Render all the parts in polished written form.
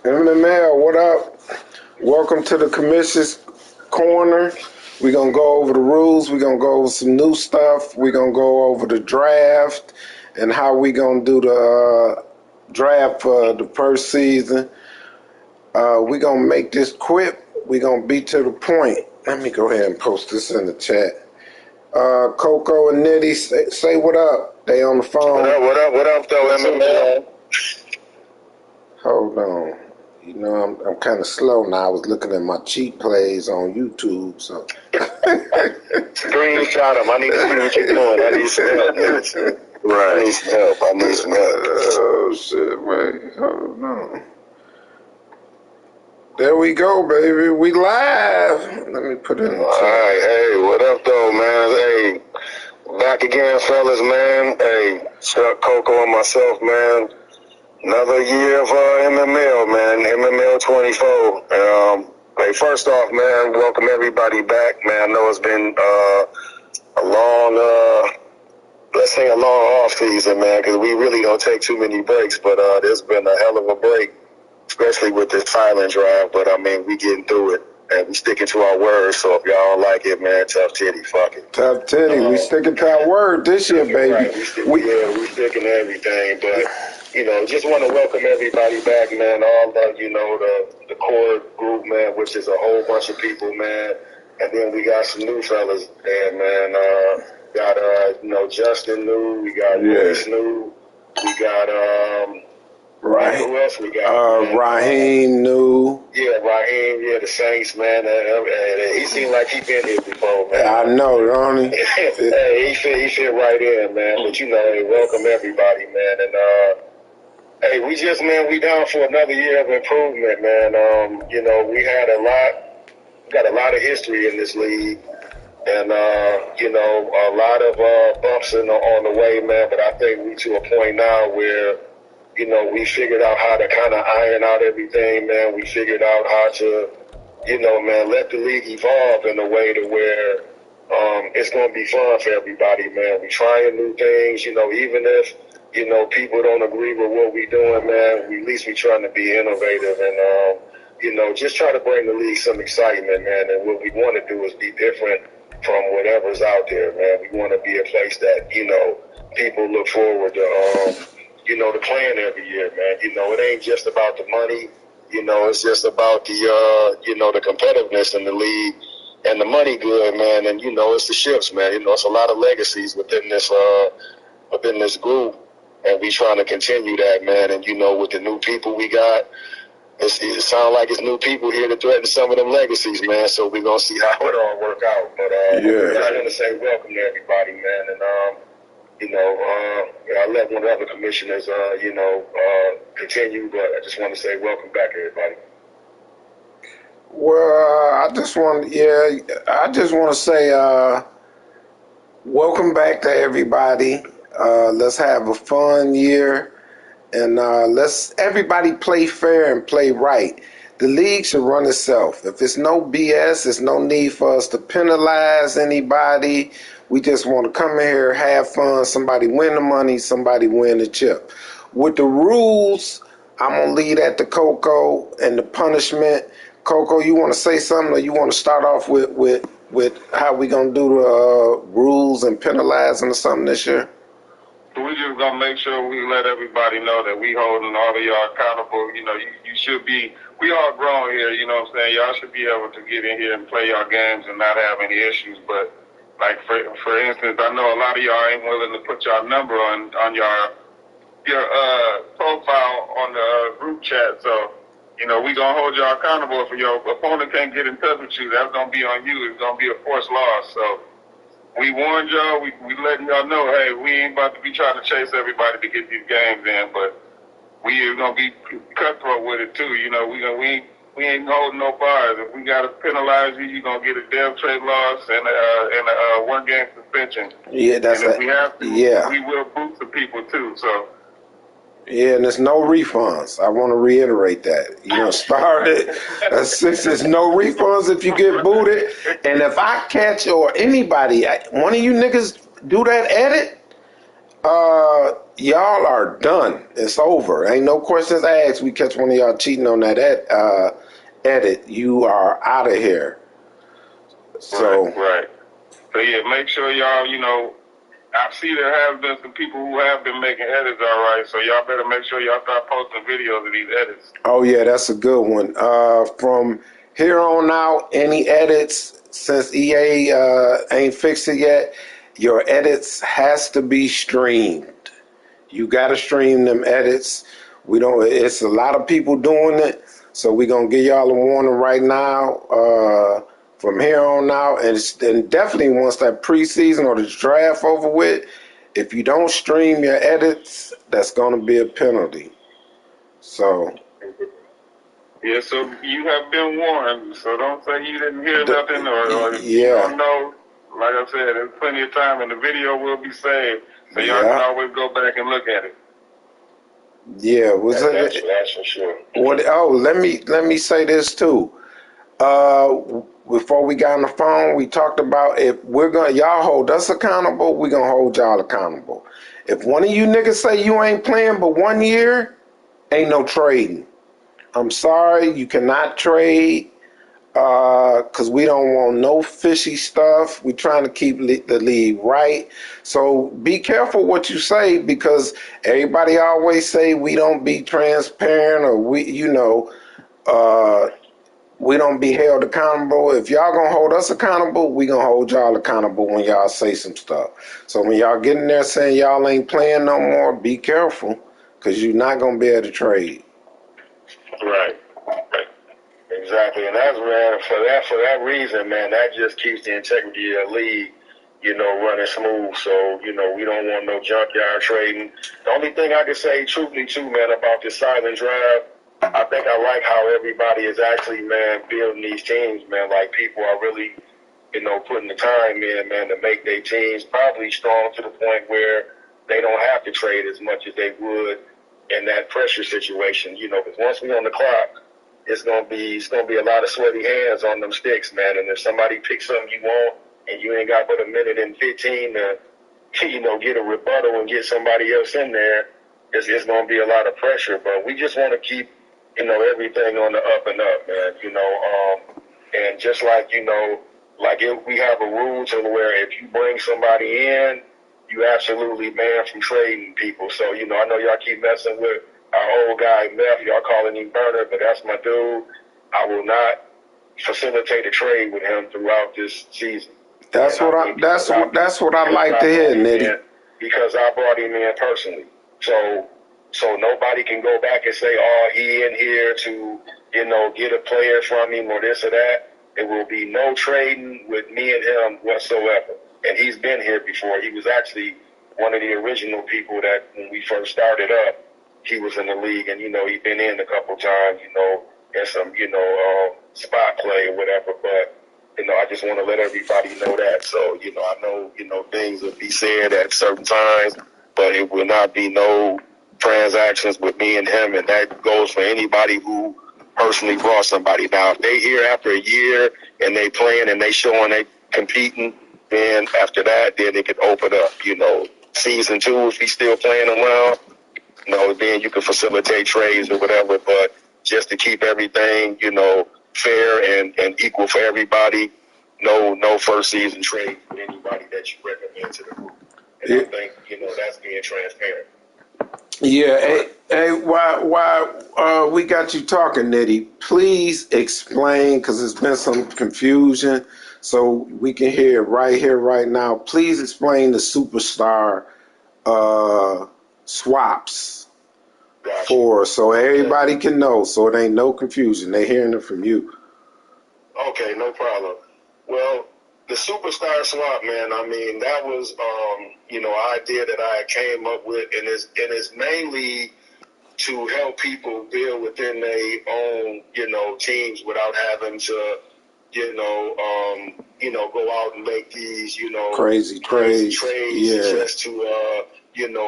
MMA, what up? Welcome to the Commish's Corner. We're going to go over the rules. We're going to go over some new stuff. We're going to go over the draft and how we're going to do the draft for the first season. We're going to make this quick. We're going to be to the point. Let me go ahead and post this in the chat. Coco and Nitty, say what up. They on the phone. What up, though, MMA? Hold on. You know, I'm kind of slow now. I was looking at my cheat plays on YouTube, so. Screenshot them. I need to see what you're doing. I need some help. Right. I need some help. Oh, shit, man. Hold on. There we go, baby. We live. Let me put it in the chat. All right. Hey, what up, though, man? Hey, back again, fellas, man. Hey, Chuck, Coco, and myself, man. Another year of MML, man. MML 24. Hey, first off, man, welcome everybody back, man. I know it's been a long, let's say a long off season, man, because we really don't take too many breaks. But there's been a hell of a break, especially with this Thailand drive. But I mean, we getting through it, and we sticking to our words. So if y'all don't like it, man, tough titty, fuck it. Tough titty. We sticking to our word this year, baby. Right. We sticking to everything, but. You know, just want to welcome everybody back, man. All the, you know, the core group, man, which is a whole bunch of people, man. And then we got some new fellas there, man. Got, you know, Justin new. We got Luis new. We got, right. Who else we got? Raheem new. Yeah, Raheem. Yeah, the Saints, man. He seemed like he been here before, man. I know, don't he? Hey, he fit right in, man. But, you know, hey, welcome everybody, man. And, hey, we down for another year of improvement, man. You know, we got a lot of history in this league, and you know, a lot of bumps on the way, man. But I think we to a point now where, you know, we figured out how to kind of iron out everything, man. We figured out how to, you know, man, let the league evolve in a way to where it's going to be fun for everybody, man. We trying new things, you know, even if. You know, people don't agree with what we're doing, man. At least we're trying to be innovative and, you know, just try to bring the league some excitement, man. And what we want to do is be different from whatever's out there, man. We want to be a place that, you know, people look forward to, you know, to playing every year, man. You know, it ain't just about the money. You know, it's just about the, you know, the competitiveness in the league and the money good, man. And, you know, it's the shifts, man. You know, it's a lot of legacies within this group. And we trying to continue that, man. And, you know, with the new people we got, it sounds like it's new people here to threaten some of them legacies, man. So we're going to see how it all work out. But I want to say welcome to everybody, man. And, you know, I let one of the other commissioners, you know, continue. But I just want to say welcome back, everybody. Well, I just want to say welcome back to everybody. Let's have a fun year, and let's everybody play fair and play right. The league should run itself. If it's no BS, there's no need for us to penalize anybody. We just want to come in here, have fun. Somebody win the money, somebody win the chip. With the rules, I'm going to leave that to Coco and the punishment. Coco, you want to say something, or you want to start off with how we going to do the rules and penalizing or something this year? We just gonna make sure we let everybody know that we holding all of y'all accountable. You know, you should be. We all grown here. You know what I'm saying? Y'all should be able to get in here and play y'all games and not have any issues. But like for instance, I know a lot of y'all ain't willing to put y'all number on your profile on the group chat. So you know, we gonna hold y'all accountable. If your opponent can't get in touch with you, that's gonna be on you. It's gonna be a forced loss. So. We warned y'all, we letting y'all know, hey, we ain't about to be trying to chase everybody to get these games in, but we are going to be cutthroat with it too. You know, we ain't holding no bars. If we got to penalize you, you're going to get a dev trade loss and a one-game suspension. Yeah, that's and if we have to, we will boot the people too, so. Yeah, and there's no refunds. I want to reiterate that. You know, there's no refunds if you get booted. And if I catch or anybody, one of you niggas do that edit, y'all are done. It's over. Ain't no questions asked. We catch one of y'all cheating on that edit. You are out of here. So Right. So yeah, make sure y'all, I see there have been some people who have been making edits all right, so y'all better make sure y'all start posting videos of these edits. oh yeah, that's a good one. From here on out, any edits since EA ain't fixed it yet, your edits has to be streamed. You got to stream them edits. We don't. It's a lot of people doing it, so we're gonna give y'all a warning right now. From here on out, and definitely once that preseason or the draft over with, if you don't stream your edits, that's gonna be a penalty. So Yeah, so you have been warned, so don't say you didn't hear nothing or if you yeah, don't know. Like I said, there's plenty of time and the video will be saved, so y'all can yeah, always go back and look at it. yeah. That's for sure. What? Oh, let me say this too. Before we got on the phone, we talked about if we're gonna y'all hold us accountable, we gonna hold y'all accountable. If one of you niggas say you ain't playing but 1 year, ain't no trading. I'm sorry, you cannot trade because we don't want no fishy stuff. We trying to keep the league right. So be careful what you say because everybody always say we don't be transparent or we don't be held accountable. If y'all gonna hold us accountable, we gonna hold y'all accountable when y'all say some stuff. So when y'all get in there saying y'all ain't playing no more, be careful because you're not gonna be able to trade. Right. Exactly, and that's, man, for that reason, man, that just keeps the integrity of the league, running smooth. So, we don't want no junkyard trading. The only thing I can say, truthfully, too, man, about this silent draft, I think I like how everybody is actually, man, building these teams, man. Like, people are really, putting the time in, man, to make their teams probably strong to the point where they don't have to trade as much as they would in that pressure situation, because once we're on the clock, it's gonna be a lot of sweaty hands on them sticks, man. And if somebody picks something you want and you ain't got but a minute and 15 to, get a rebuttal and get somebody else in there, it's gonna be a lot of pressure. But we just want to keep, everything on the up and up, man. And just like like if we have a rule to where if you bring somebody in, you absolutely ban from trading people. So I know y'all keep messing with our old guy Meth, y'all calling him Burner, but that's my dude. I will not facilitate a trade with him throughout this season. That's what that's what I like to hear, Nitty. Because I brought him in personally. So nobody can go back and say, oh, he in here to, get a player from him or this or that. There will be no trading with me and him whatsoever. And he's been here before. He was actually one of the original people that when we first started up, he was in the league, and he'd been in a couple times, in some spot play or whatever. But I just want to let everybody know that. So I know things will be said at certain times, but it will not be no transactions with me and him, and that goes for anybody who personally brought somebody. Now, if they here after a year and they playing and they showing they competing, then after that, then it could open up. Season 2, if he's still playing around. Then you can facilitate trades or whatever, but just to keep everything, fair and equal for everybody, no first season trade with anybody that you recommend to the group. And I think, that's being transparent. Yeah, hey, why we got you talking, Nitty? Please explain, because there's been some confusion, so we can hear it right here, right now. Please explain the superstar swaps so everybody can know, so it ain't no confusion. They hearing it from you. Okay, no problem. Well, the superstar swap, man. I mean, that was an idea that I came up with, and it's mainly to help people build within their own teams without having to go out and make these crazy trades just to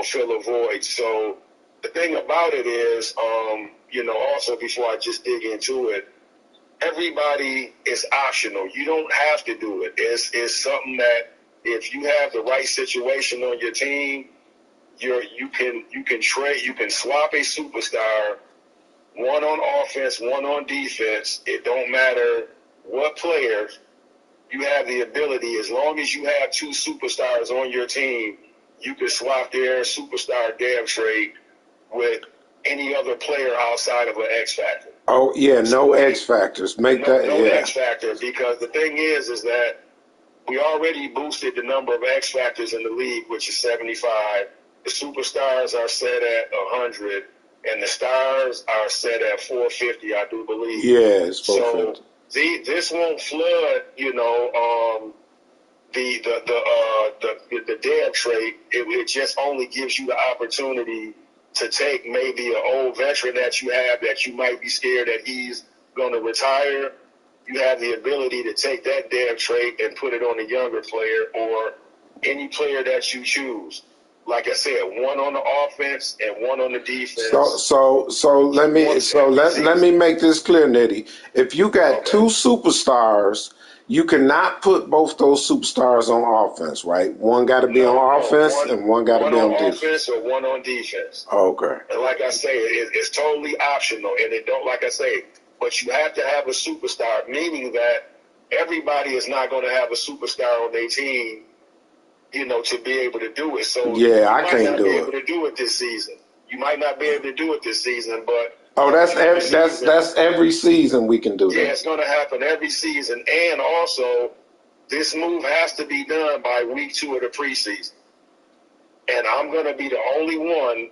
fill a void. So the thing about it is, also before I just dig into it, everybody is optional. You don't have to do it. It's something that if you have the right situation on your team, you can trade, you can swap a superstar, one on offense, one on defense. It don't matter what player. You have the ability, as long as you have two superstars on your team, you can swap their superstar damn trade with any other player outside of an X factor. Oh yeah, no X factors. Make that no X factor, because the thing is that we already boosted the number of X factors in the league, which is 75. The superstars are set at 100, and the stars are set at 450, I do believe. Yeah, it's 450. So this won't flood, the dev trait. It just only gives you the opportunity to take maybe an old veteran that you have that you might be scared that he's going to retire. You have the ability to take that dev trait and put it on a younger player or any player that you choose. Like I said, one on the offense and one on the defense. So let me make this clear, Nitty. If you got two superstars, you cannot put both those superstars on offense, right? One got to be on offense and one got to be on defense. One on offense or one on defense. Okay. And like I say, it's totally optional, and it don't, like I say, but you have to have a superstar, meaning that everybody is not going to have a superstar on their team, to be able to do it. So yeah, I can't do it. You might not be able to do it this season. You might not be able to do it this season, but that's every season we can do that. Yeah, it's going to happen every season, and also this move has to be done by week 2 of the preseason. And I'm going to be the only one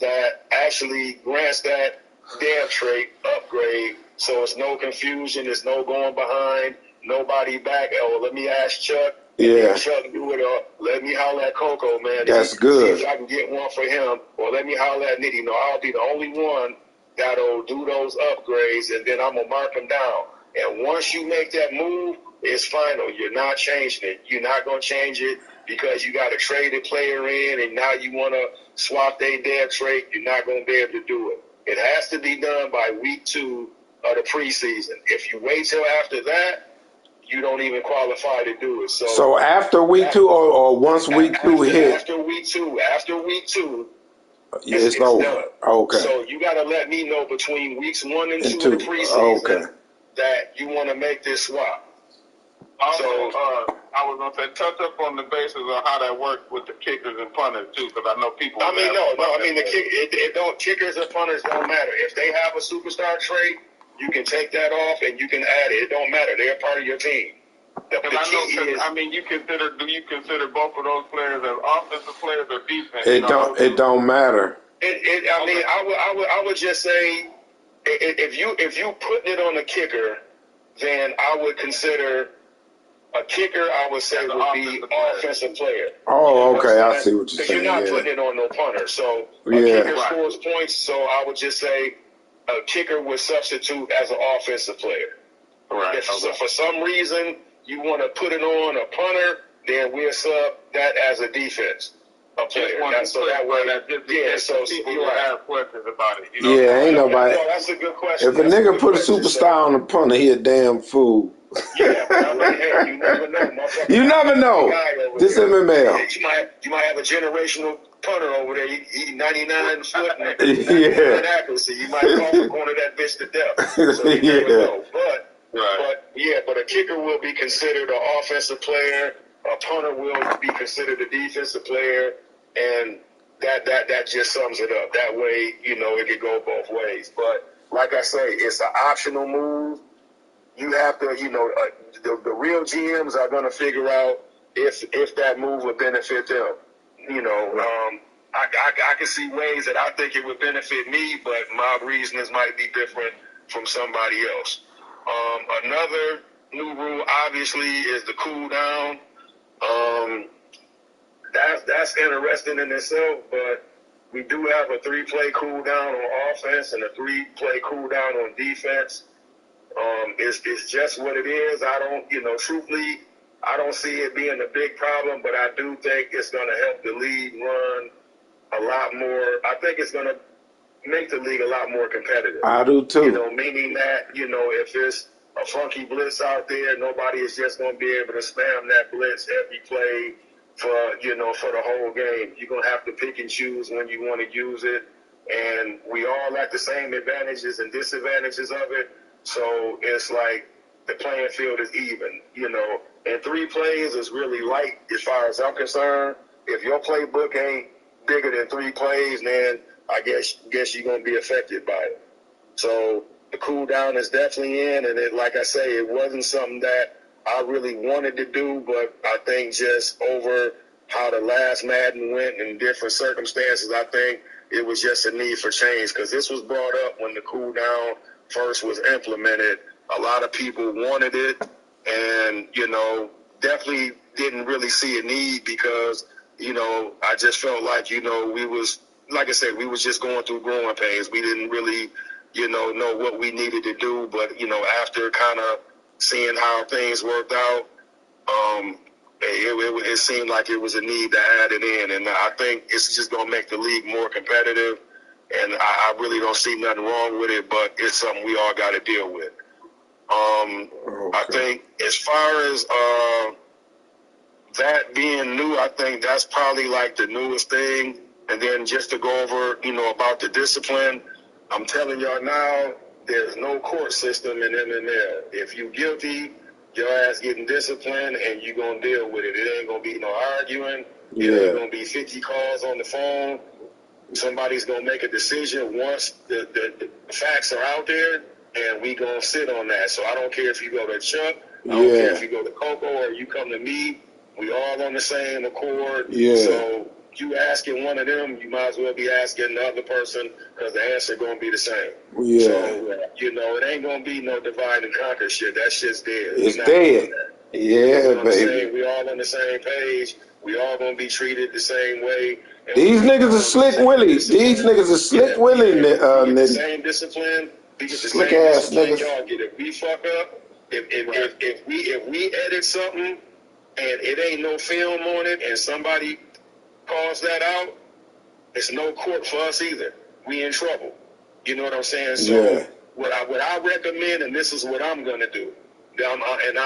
that actually grants that dev trait upgrade, so it's no confusion, it's no going behind, nobody back. Oh, let me ask Chuck. Yeah. Chuck do it, or let me holler at Coco, man. That's good. See if I can get one for him, or let me holler at Nitty. No, I'll be the only one that'll do those upgrades, and then I'm going to mark them down. And once you make that move, it's final. You're not changing it. You're not going to change it because you got a traded player in, and now you want to swap their dev trait. You're not going to be able to do it. It has to be done by week 2 of the preseason. If you wait till after that, you don't even qualify to do it. So after week 2 or once week 2 hit? After week 2, it's over. Done. Okay. So you got to let me know between weeks 1 and 2 of the preseason that you want to make this swap. Also, I was going to say, touch up on the basis of how that works with the kickers and punters, too, because I know people... kickers and punters don't matter. If they have a superstar trait, you can take that off and you can add it. It don't matter. They're part of your team. Do you consider both of those players as offensive players or defense? It don't matter. I would just say, if you put it on a kicker, then I would consider a kicker. I would say would be offensive player. Oh, okay. I see what you're saying. Because you're not putting it on no punter. So a kicker scores points. So I would just say a kicker would substitute as an offensive player. Right. So for some reason you want to put it on a punter, then we'll sub that as a defense. So you will have questions about it. Ain't nobody. No, that's a good question. If a nigga put a superstar on a punter, he a damn fool. Yeah, but I'm like, hey, you never know. You never know. This MML. You might have a generational punter over there. He 99 foot and accuracy. You might call corner that bitch to death. So you never know. But a kicker will be considered an offensive player. A punter will be considered a defensive player, and that just sums it up. That way, it could go both ways. But like I say, it's an optional move. You have to, the real GMs are going to figure out if that move would benefit them. I can see ways that I think it would benefit me, but my reasons might be different from somebody else. Another new rule, obviously, is the cool down. That's interesting in itself, but we do have a 3-play cool down on offense and a 3-play cool down on defense. It's just what it is. Truthfully, I don't see it being a big problem, but I do think it's going to help the league run a lot more. I think it's going to make the league a lot more competitive. I do too. Meaning that, if there's a funky blitz out there, nobody is just going to be able to spam that blitz every play. for the whole game. You're gonna have to pick and choose when you want to use it, and we all like the same advantages and disadvantages of it. So it's like the playing field is even, and 3 plays is really light as far as I'm concerned. If your playbook ain't bigger than 3 plays, then I guess you're gonna be affected by it. So the cool down is definitely in, and like I say, it wasn't something that I really wanted to do, but I think just over how the last Madden went in different circumstances, I think it was just a need for change, because this was brought up when the cool down first was implemented. A lot of people wanted it, and, definitely didn't really see a need because, I just felt like, we was, like I said, we was just going through growing pains. We didn't really, know what we needed to do. But, after kind of seeing how things worked out, it seemed like it was a need to add it in. And I think it's just going to make the league more competitive. And I really don't see nothing wrong with it, but it's something we all got to deal with. Okay. I think as far as that being new, I think that's probably like the newest thing. And then just to go over, about the discipline, I'm telling y'all now, there's no court system in MML. If you guilty, your ass getting disciplined and you going to deal with it. It ain't going to be no arguing. Yeah. It ain't going to be 50 calls on the phone. Somebody's going to make a decision once the facts are out there, and we going to sit on that. So I don't care if you go to Chuck, I don't care if you go to Coco or you come to me. We all on the same accord. Yeah. So you asking one of them, you might as well be asking the other person, because the answer going to be the same. Yeah. So, it ain't going to be no divide and conquer shit. That shit's dead. It's dead. Yeah, baby. We all on the same page. We all going to be treated the same way. These niggas are slick Willie. These niggas are slick Willie. The same discipline. We get the slick same ass discipline niggas. Y'all get it. We fuck up. If we edit something and it ain't no film on it, and somebody calls that out, it's no court for us either. We in trouble. You know what I'm saying? So what I recommend, and this is what I'm gonna do.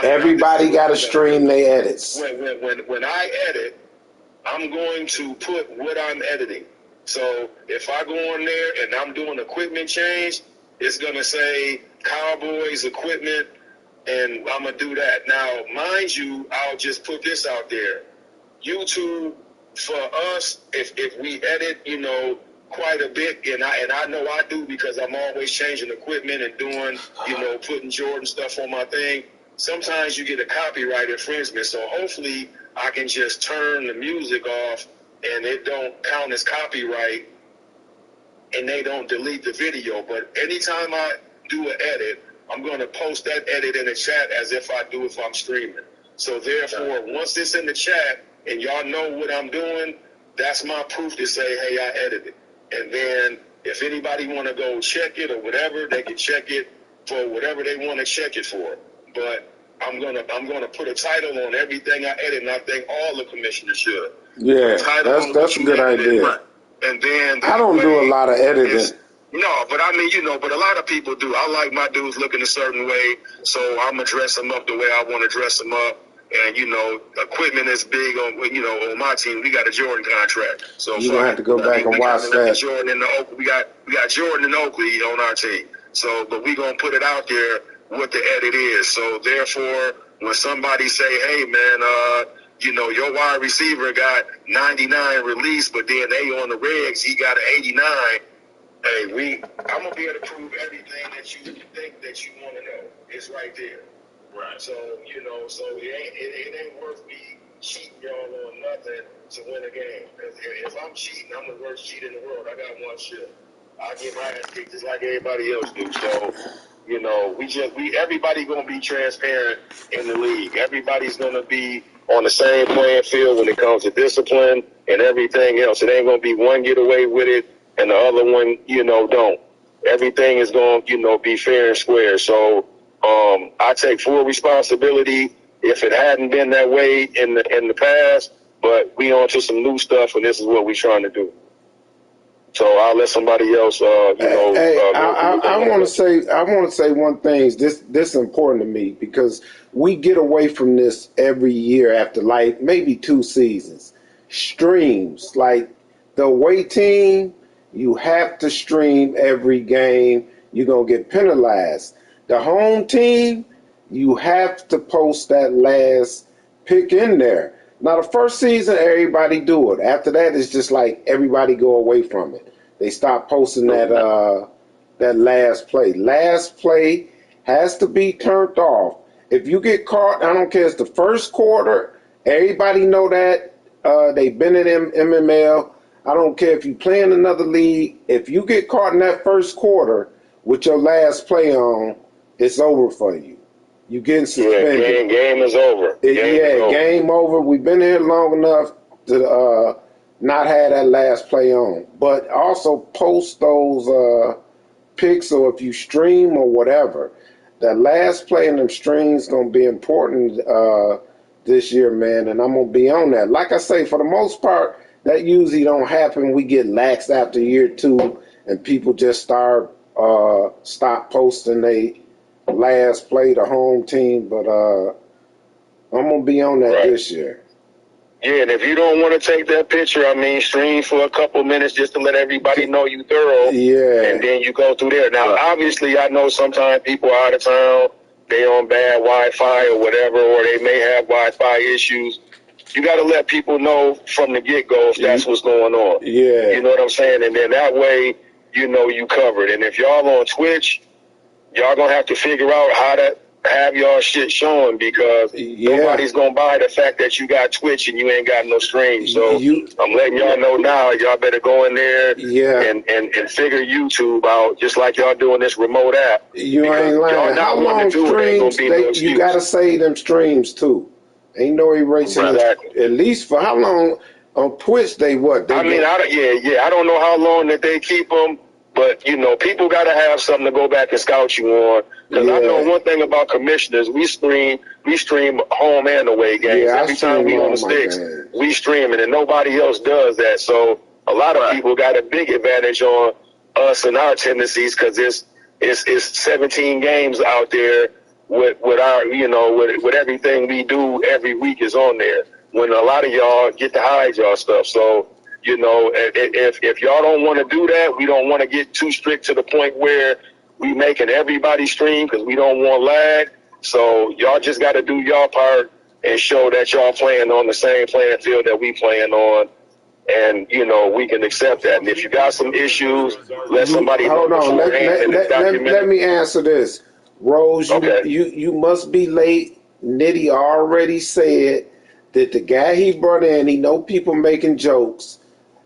Everybody got to stream their edits. When I edit, I'm going to put what I'm editing. So if I go on there and I'm doing equipment change, it's gonna say Cowboys equipment, and I'm gonna do that. Now, mind you, I'll just put this out there. YouTube, for us, if we edit, quite a bit, and I know I do, because I'm always changing equipment and doing, putting Jordan stuff on my thing. Sometimes you get a copyright infringement, so hopefully I can just turn the music off and it don't count as copyright, and they don't delete the video. But anytime I do an edit, I'm going to post that edit in the chat as if I do if I'm streaming. So therefore, once it's in the chat and y'all know what I'm doing, that's my proof to say, hey, I edited. And then if anybody want to go check it or whatever, they can check it for whatever they want to check it for. But I'm gonna put a title on everything I edit, and I think all the commissioners should. Yeah, that's a good idea. And then I don't do a lot of editing. No, but I mean, but a lot of people do. I like my dudes looking a certain way, so I'm gonna dress them up the way I want to dress them up. And equipment is big on on my team. We got a Jordan contract, so you gonna have to go back and watch that. Jordan in the Oakley, we got Jordan and Oakley on our team. So, but we gonna put it out there what the edit is. So therefore, when somebody say, hey man, your wide receiver got 99 released, but then they on the regs, he got an 89. Hey, I'm gonna be able to prove everything that you think that you want to know. It's right there. Right. So so it ain't worth me cheating y'all on nothing to win a game. If I'm cheating, I'm the worst cheat in the world. I got one shit. I get my ass kicked just like everybody else do. So everybody gonna be transparent in the league. Everybody's gonna be on the same playing field when it comes to discipline and everything else. It ain't gonna be one get away with it and the other one, don't. Everything is gonna, be fair and square. So I take full responsibility if it hadn't been that way in the past, but we on to some new stuff, and this is what we're trying to do. So I'll let somebody else, I want to say one thing. This is important to me because we get away from this every year after like maybe 2 seasons. Streams like the away team, you have to stream every game. You're gonna get penalized. The home team, you have to post that last pick in there. Now the first season, everybody do it. After that, it's just like everybody go away from it. They stop posting that last play. Last play has to be turned off. If you get caught, I don't care. It's the first quarter. Everybody know that. They've been in MML. I don't care if you play in another league. If you get caught in that first quarter with your last play on, it's over for you. You getting suspended. Yeah, game is over. Game over. We've been here long enough to not have that last play on. But also post those picks, or if you stream or whatever. That last play in them streams going to be important this year, man, and I'm going to be on that. Like I say, for the most part, that usually don't happen. We get laxed after year 2, and people just stop posting they last play, the home team, but I'm going to be on that this year. Yeah, and if you don't want to take that picture, stream for a couple minutes just to let everybody know you thorough. Yeah. And then you go through there. Now, obviously, I know sometimes people are out of town, they on bad Wi-Fi or whatever, or they may have Wi-Fi issues. You got to let people know from the get-go if that's what's going on. Yeah. You know what I'm saying? And then that way, you know you covered. And if y'all on Twitch, y'all going to have to figure out how to have y'all shit showing, because nobody's going to buy the fact that you got Twitch and you ain't got no stream. So I'm letting y'all know now, y'all better go in there and figure YouTube out, just like y'all doing this remote app. You ain't lying. How long streams? You got to save them streams too. Ain't no erasing. Exactly. At least for how long on Twitch they what? I don't know how long that they keep them. But, you know, people got to have something to go back and scout you on. Because I know one thing about commissioners, we stream home and away games. Every time we on the sticks, we stream it, and nobody else does that. So a lot of people got a big advantage on us and our tendencies, because it's 17 games out there with our, you know, with everything we do every week is on there. When a lot of y'all get to hide y'all stuff. So, you know, if y'all don't want to do that, we don't want to get too strict to the point where we making everybody stream, because we don't want lag. So y'all just got to do y'all part and show that y'all playing on the same playing field that we playing on. And, you know, we can accept that. And if you got some issues, let somebody know beforehand. Let me answer this. Rose, you must be late. Nitty already said that the guy he brought in, he know people making jokes.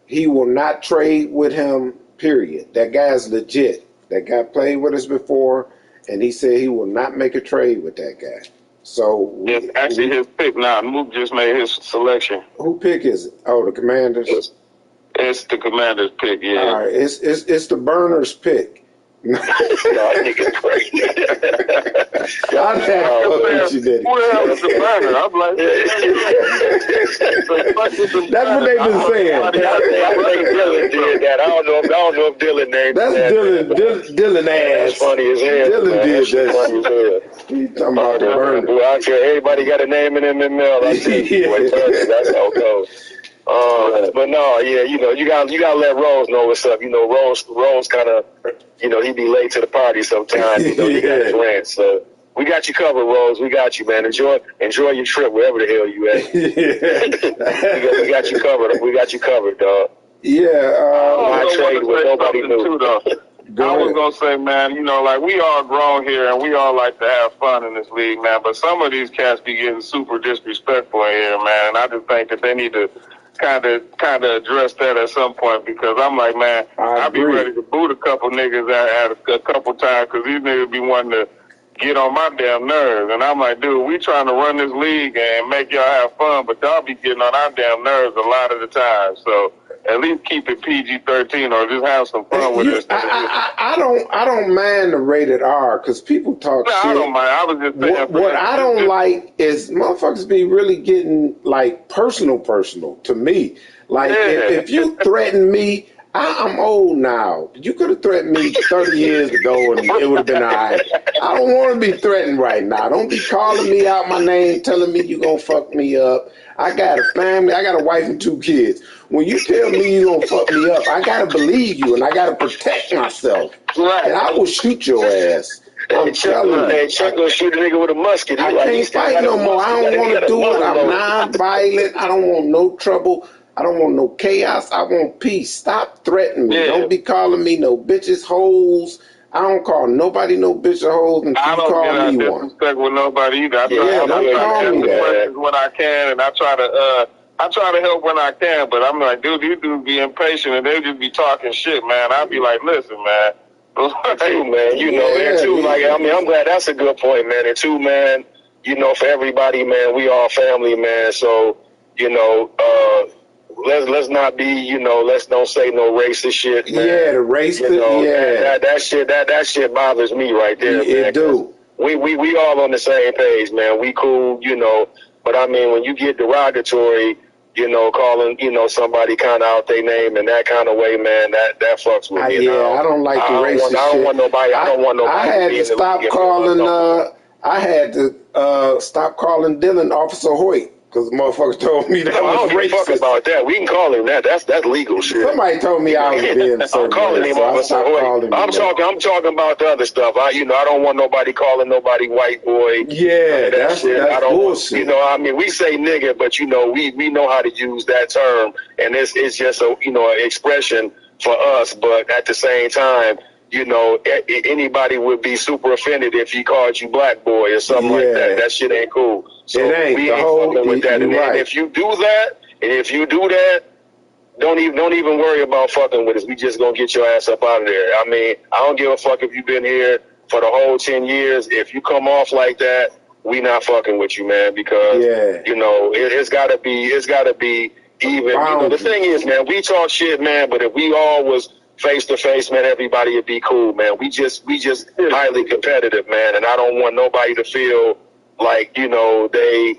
He will not trade with him, period. That guy's legit. That guy played with us before, and he said he will not make a trade with that guy. So it's actually his pick now. Mook just made his selection. Who pick is it? Oh, the Commanders? It's the Commanders' pick, yeah. All right, it's the Burners' pick. No, nigga crazy. I'd have who the hell is the burner? I'm like, that's what they've been saying. I think Dylan did that. I don't know if Dylan named that's that. Dylan ass. That's funny as hell. Dylan did that. Funny as hell. He's talking about the burner. Boy, I tell you, everybody got a name in MML. I tell you, boy, that's how it goes. But no, yeah, you know, you gotta let Rose know what's up. You know, Rose kind of, you know, he be late to the party sometimes. You know, he got his rants. So we got you covered, Rose. We got you, man. Enjoy your trip wherever the hell you at. we got you covered. We got you covered, dog. Yeah. Trade with nobody knew. I was gonna say, man, you know, like we all grown here and we all like to have fun in this league, man. But some of these cats be getting super disrespectful in here, man. And I just think that they need to kind of address that at some point, because I'm like, man, I'll be ready to boot a couple niggas at a couple times, because these niggas be wanting to get on my damn nerves. And I'm like, dude, we trying to run this league and make y'all have fun, but y'all be getting on our damn nerves a lot of the time. So at least keep it PG-13 or just have some fun with this. I don't mind the rated R, because people talk shit. I don't mind. I was just saying. What I don't like is motherfuckers be really getting like personal to me. Like if you threaten me, I'm old now. You could have threatened me 30 years ago and it would have been all right. I don't want to be threatened right now. Don't be calling me out my name, telling me you going to fuck me up. I got a family. I got a wife and 2 kids. When you tell me you going to fuck me up, I got to believe you and I got to protect myself. Right. And I will shoot your ass. I'm telling you. Chuck gonna shoot a nigga with a musket. I can't fight no more. I don't want to do it. I'm non-violent. I don't want no trouble. I don't want no chaos. I want peace. Stop threatening me. Don't be calling me no bitches, hoes. I don't call nobody no bitch or hoes and keep calling me one. I don't disrespect with nobody either. I don't call me that. When I can, and I try to help when I can, but I'm like, dude, you dudes be impatient and they just be talking shit, man. I be like, listen, man. Too, man, you know, and too, like, I mean, I'm glad that's a good point, man. And too, man, you know, for everybody, man, we all family, man. So, you know, let's not be, you know, let's don't say no racist shit, man. Yeah, the racist, you know, yeah. That shit bothers me right there, man. It do. We all on the same page, man. We cool, you know, but I mean, when you get derogatory, you know, calling, you know, somebody kind of out their name in that kind of way, man, that fucks with me. I don't like the racist shit. I don't want nobody. I had to stop calling. I had to stop calling Dylan Officer Hoyt because motherfuckers told me that was racist. Fuck about that. We can call him that. That's legal shit. Somebody told me I was being I'm calling him Officer Hoyt. I'm talking about the other stuff. I don't want nobody calling nobody white boy. Yeah, that's bullshit. You know, I mean, we say nigga, but you know, we know how to use that term, and it's just a an expression for us. But at the same time, you know, anybody would be super offended if he called you black boy or something like that. That shit ain't cool. So we ain't fucking with that. And if you do that, don't even worry about fucking with us. We just gonna get your ass up out of there. I mean, I don't give a fuck if you've been here for the whole 10 years. If you come off like that, we not fucking with you, man, because you know, it's gotta be even. You know, the thing is, man, we talk shit, man, but if we all was face to face, man, everybody would be cool, man. We just highly competitive, man, and I don't want nobody to feel like, you know, they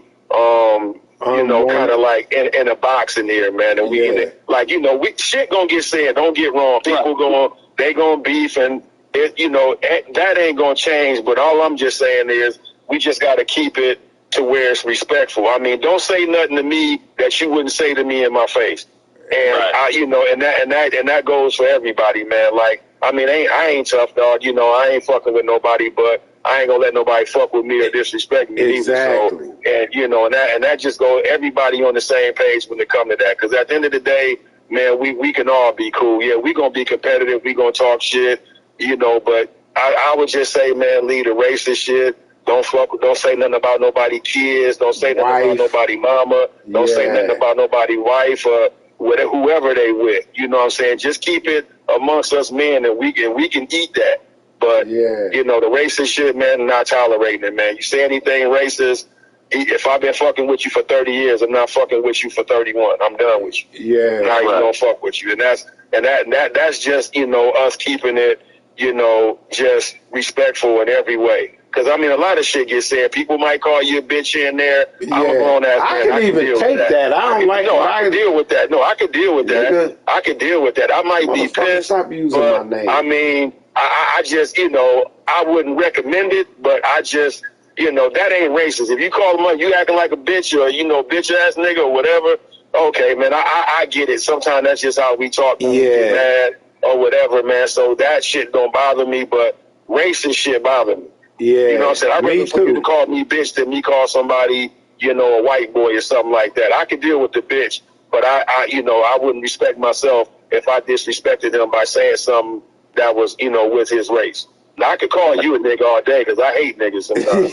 you know, kind of like in a box in here, man. And we like, you know, shit gonna get said. Don't get wrong. People gonna beef, and you know, that ain't gonna change. But all I'm just saying is, we just gotta keep it to where it's respectful. I mean, don't say nothing to me that you wouldn't say to me in my face. And you know, and that goes for everybody, man. Like, I mean, I ain't tough, dog. You know, I ain't fucking with nobody, but I ain't gonna let nobody fuck with me or disrespect me either. So, and you know, and that just go everybody on the same page when it come to that. Because at the end of the day, man, we can all be cool. Yeah, we gonna be competitive. We gonna talk shit, you know. But I would just say, man, leave the racist shit. Don't say nothing about nobody kids. Don't say nothing about nobody mama. Don't say nothing about nobody wife or whoever they with. You know what I'm saying? Just keep it amongst us men, and we can eat that. But you know, the racist shit, man, I'm not tolerating it, man. You say anything racist, if I've been fucking with you for 30 years, I'm not fucking with you for 31. I'm done with you. I'm not even gonna fuck with you. And that's just, you know, us keeping it, you know, just respectful in every way. Because, I mean, a lot of shit gets said. People might call you a bitch here and there. I'm a grown-ass man. I can even take that. I can deal with that. No, I can deal with that. I can deal with that. I might be pissed. Stop using my name. I mean, I just, you know, I wouldn't recommend it, but I just, you know, that ain't racist. If you call them up, you acting like a bitch or, you know, bitch-ass nigga or whatever, okay, man, I get it. Sometimes that's just how we talk when we get mad or whatever, man. So that shit don't bother me, but racist shit bother me. Yeah, you know what I'm saying? I'd rather for you to call me bitch than me call somebody, you know, a white boy or something like that. I could deal with the bitch, but I you know, I wouldn't respect myself if I disrespected him by saying something that was, you know, with his race. Now, I could call you a nigga all day because I hate niggas sometimes.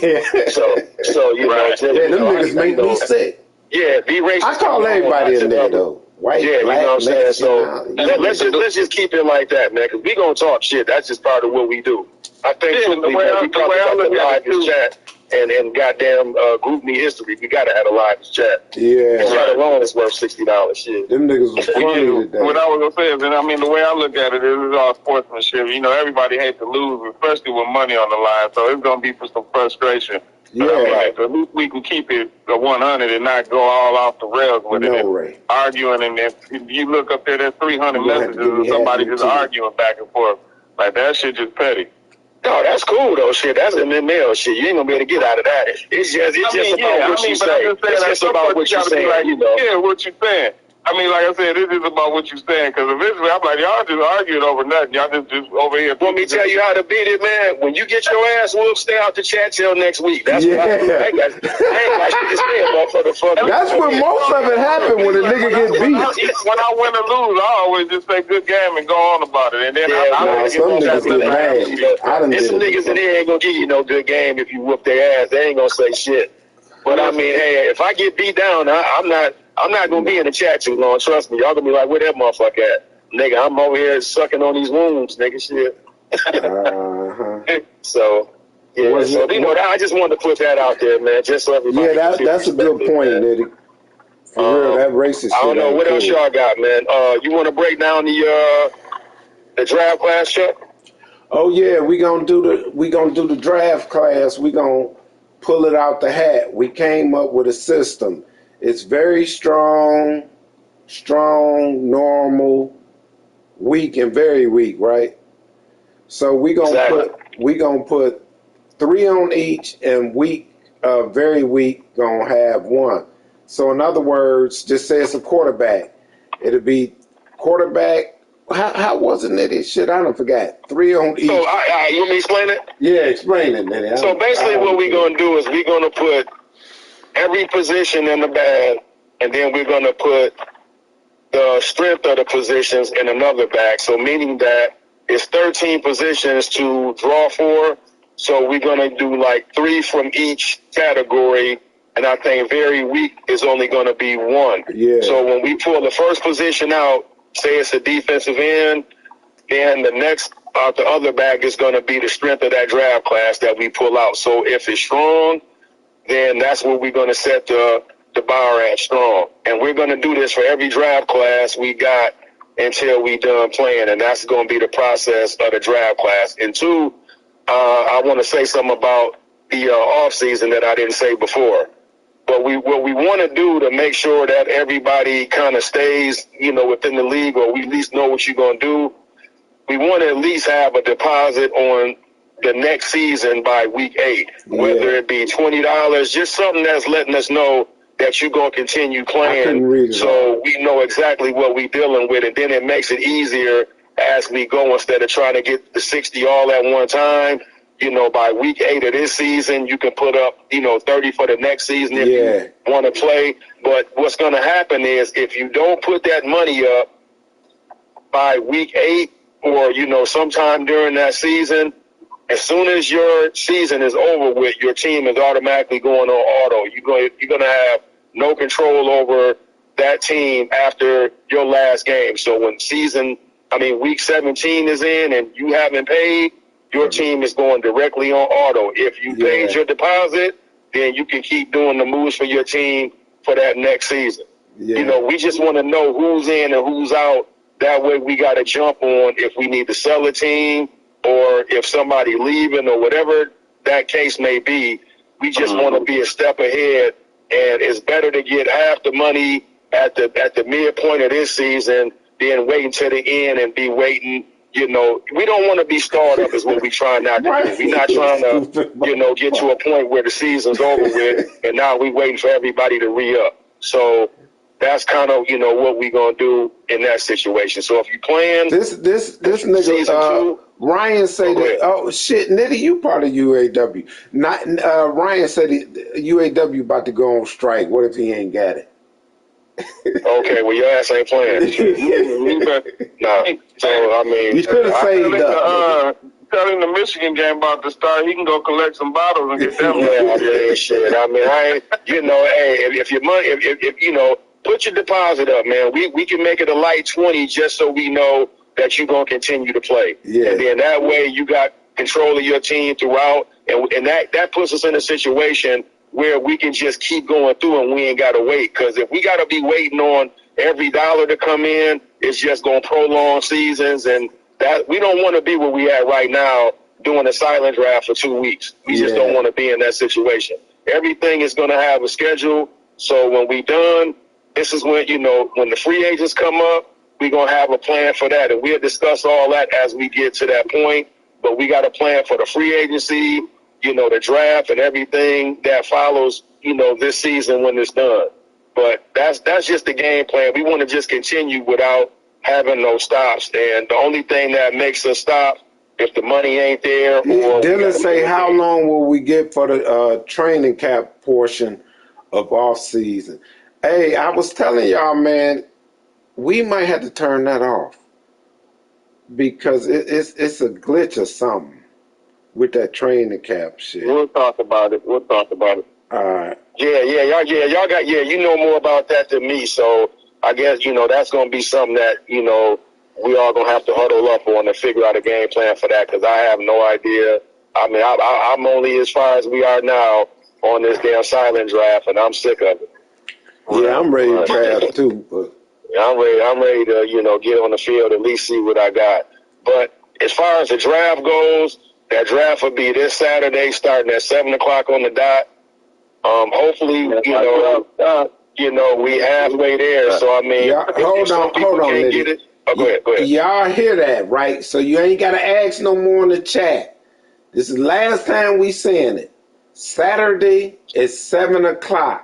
so you know, them niggas make me sick. Yeah, be racist. I call everybody in there though. White, black, you know what I'm saying? So let's just keep it like that, man, because we gonna talk shit. That's just part of what we do. I think we probably got the live chat, and goddamn group me history. We gotta have a live chat. Yeah. And chat alone is worth $60. Shit. Them niggas was funny today. What I was gonna say is, and I mean, the way I look at it is, it's all sportsmanship. You know, everybody hates to lose, especially with money on the line. So it's gonna be for some frustration. Yeah. Right. So at least we can keep it a 100 and not go all off the rails with it. Ray. Arguing, and if you look up there, there's 300 messages of somebody just arguing back and forth. Like, that shit just petty. No, that's cool though. Shit, that's an ML shit. You ain't gonna be able to get out of that. It's just about what you say. It's just about what you saying. Like, you know. Yeah, what you saying. I mean, like I said, it is about what you're saying, because eventually I'm like, y'all just arguing over nothing. Y'all just over here. Want me to tell you how to beat it, man? When you get your ass whooped, stay out the chat till next week. That's what I ain't got shit to say, motherfucker. That's when most of it happen, when a nigga get beat. When I win or lose, I always just say good game and go on about it. And then some niggas get mad. There's some niggas in here ain't gonna give you no good game if you whoop their ass. They ain't gonna say shit. But I mean, hey, if I get beat down, I'm not gonna be in the chat too long. Trust me, y'all gonna be like, where that motherfucker at? Nigga, I'm over here sucking on these wounds, nigga, shit. So, yeah, so, you know, I just wanted to put that out there, man, just so everybody. Yeah, that's a good point, Nitty. For real, that racist shit. I don't know, what else y'all got, man? You want to break down the draft class, Chuck? Oh, yeah, we gonna do the draft class. We gonna pull it out the hat. We came up with a system. It's very strong, normal, weak, and very weak, right? So we gonna put 3 on each, and weak, very weak, gonna have 1. So in other words, just say it's a quarterback. It'll be quarterback. How wasn't it? Shit, I don't forget. 3 on each. So you want me to explain it? Yeah, explain it, man. So basically, what we're gonna do is we're gonna put every position in the bag, and then we're going to put the strength of the positions in another bag. So meaning that it's 13 positions to draw for. So we're going to do like 3 from each category. And I think very weak is only going to be 1. Yeah. So when we pull the first position out, say it's a defensive end, then the next out the other bag is going to be the strength of that draft class that we pull out. So if it's strong, then that's where we're going to set the bar at, strong. And we're going to do this for every draft class we got until we done playing, and that's going to be the process of the draft class. And 2, I want to say something about the off season that I didn't say before. But what we want to do to make sure that everybody kind of stays, you know, within the league, or we at least know what you're going to do, we want to at least have a deposit on the next season by week 8, whether it be $20, just something that's letting us know that you're going to continue playing, so we know exactly what we're dealing with, and then it makes it easier as we go, instead of trying to get the 60 all at one time. You know, by week 8 of this season, you can put up, 30 for the next season if you want to play. But what's going to happen is, if you don't put that money up by week 8, or, sometime during that season, as soon as your season is over with, your team is automatically going on auto. You're going to have no control over that team after your last game. So when week 17 is in and you haven't paid, your team is going directly on auto. If you paid your deposit, then you can keep doing the moves for your team for that next season. Yeah. We just want to know who's in and who's out. That way we got to jump on if we need to sell a team, or if somebody leaving, or whatever that case may be. We just want to be a step ahead, and it's better to get half the money at the midpoint of this season than wait until the end and be waiting. We don't want to be startup is what we try not to do. We're not trying to, get to a point where the season's over with, and now we waiting for everybody to re-up. So that's kind of, what we going to do in that situation. So if you playing this nigga, season 2, Ryan say that, oh shit, Nitty, you part of UAW. Ryan said UAW about to go on strike. What if he ain't got it? Okay, well, your ass ain't playing. Nah. So, I mean, you should have saved up. Tell him the Michigan game about to start. He can go collect some bottles and get them. Yeah, shit. I mean, I ain't, hey, if your money, if put your deposit up, man. We can make it a light 20 just so we know that you're going to continue to play. Yeah. And then that way you got control of your team throughout. and that puts us in a situation where we can just keep going through and we ain't got to wait. Because if we got to be waiting on every dollar to come in, it's just going to prolong seasons. And that we don't want to be where we at right now doing a silent draft for 2 weeks. We just don't want to be in that situation. Everything is going to have a schedule. So when we done, this is when, when the free agents come up, we're going to have a plan for that. And we'll discuss all that as we get to that point. But we got a plan for the free agency, the draft and everything that follows, this season when it's done. But that's just the game plan. We want to just continue without having no stops. And the only thing that makes us stop, if the money ain't there. Or Dylan say, how long will we get for the training camp portion of off season? Hey, I was telling y'all, man, we might have to turn that off because it's a glitch or something with that training camp shit. We'll talk about it. All right. Y'all got you know more about that than me. So I guess that's gonna be something that we all gonna have to huddle up on and figure out a game plan for that because I have no idea. I mean, I'm only as far as we are now on this damn silent draft, and I'm sick of it. Yeah, I'm ready to draft too. But I'm ready to get on the field, at least see what I got. But as far as the draft goes, that draft will be this Saturday, starting at 7:00 on the dot. Hopefully, we halfway there. So I mean, hold on, get it. Oh, go ahead. Y'all hear that, right? So you ain't got to ask no more in the chat. This is the last time we saying it. Saturday at 7:00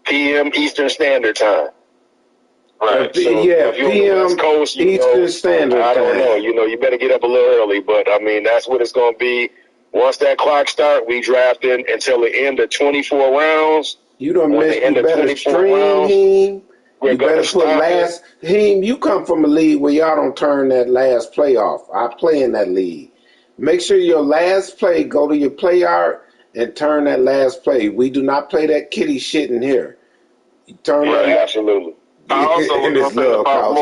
p.m. Eastern Standard Time. Right. So if p.m. West Coast, Eastern Standard Time. I don't know. You better get up a little early, but I mean that's what it's going to be. Once that clock starts, we draft in until the end of 24 rounds. You don't miss. You better stream him. You better put last. You come from a league where y'all don't turn that last play off. I play in that league. Make sure your last play, go to your play art and turn that last play. We do not play that kitty shit in here. You turn that. Absolutely. I also want to say about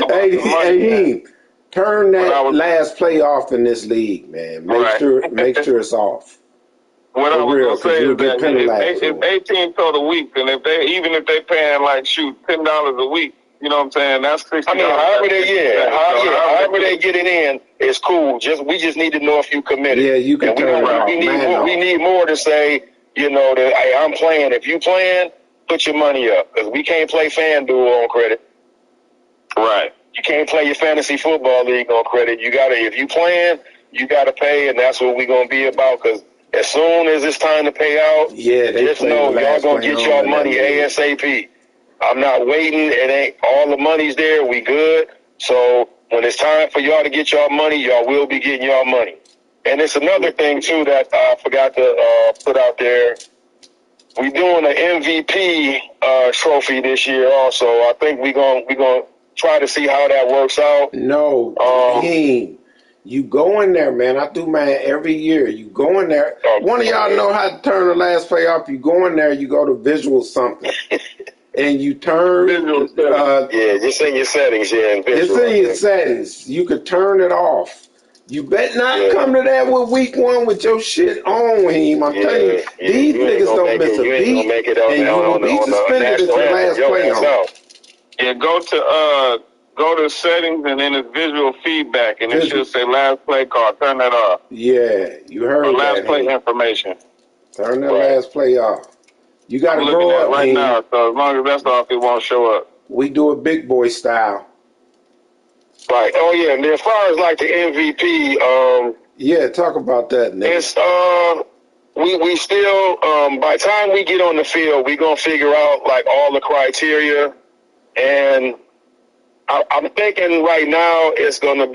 Hey, turn that last play off in this league, man. Make sure it's off. What I was going to say is that if 18 total weeks, and if they paying like $10 a week, you know what I'm saying? That's $60. I mean, however they get it in is cool. We just need to know if you committed. Yeah, you can turn it off. We need more to say, that hey, I'm playing. If you playing, put your money up because we can't play FanDuel on credit. Right. You can't play your fantasy football league on credit. If you playing, you gotta pay, and that's what we're gonna be about. Because as soon as it's time to pay out, just know y'all gonna get your money ASAP. I'm not waiting. It ain't all the money's there. We good. So when it's time for y'all to get y'all money, y'all will be getting y'all money. And it's another thing too that I forgot to put out there. We doing an MVP trophy this year also. I think we gonna try to see how that works out. No, you go in there, man. I do mine every year. You go in there. One of y'all know how to turn the last play off. You go in there, you go to visual something. And you turn just in your settings, it's in your settings. You could turn it off. You bet not come to that with week one with your shit on him. I'm telling you, these niggas don't miss a beat, and you will be suspended if your last play on. Yeah, go to settings and then it's visual feedback, and it should say last play call. Turn that off. Yeah, you heard that. Last play information. Turn that last play off. You got to grow up right now, so as long as that's off, it won't show up. We do it big boy style. Right. Oh yeah. And as far as like the MVP, talk about that, nigga. It's we still by the time we get on the field, we gonna figure out like all the criteria, and I'm thinking right now it's not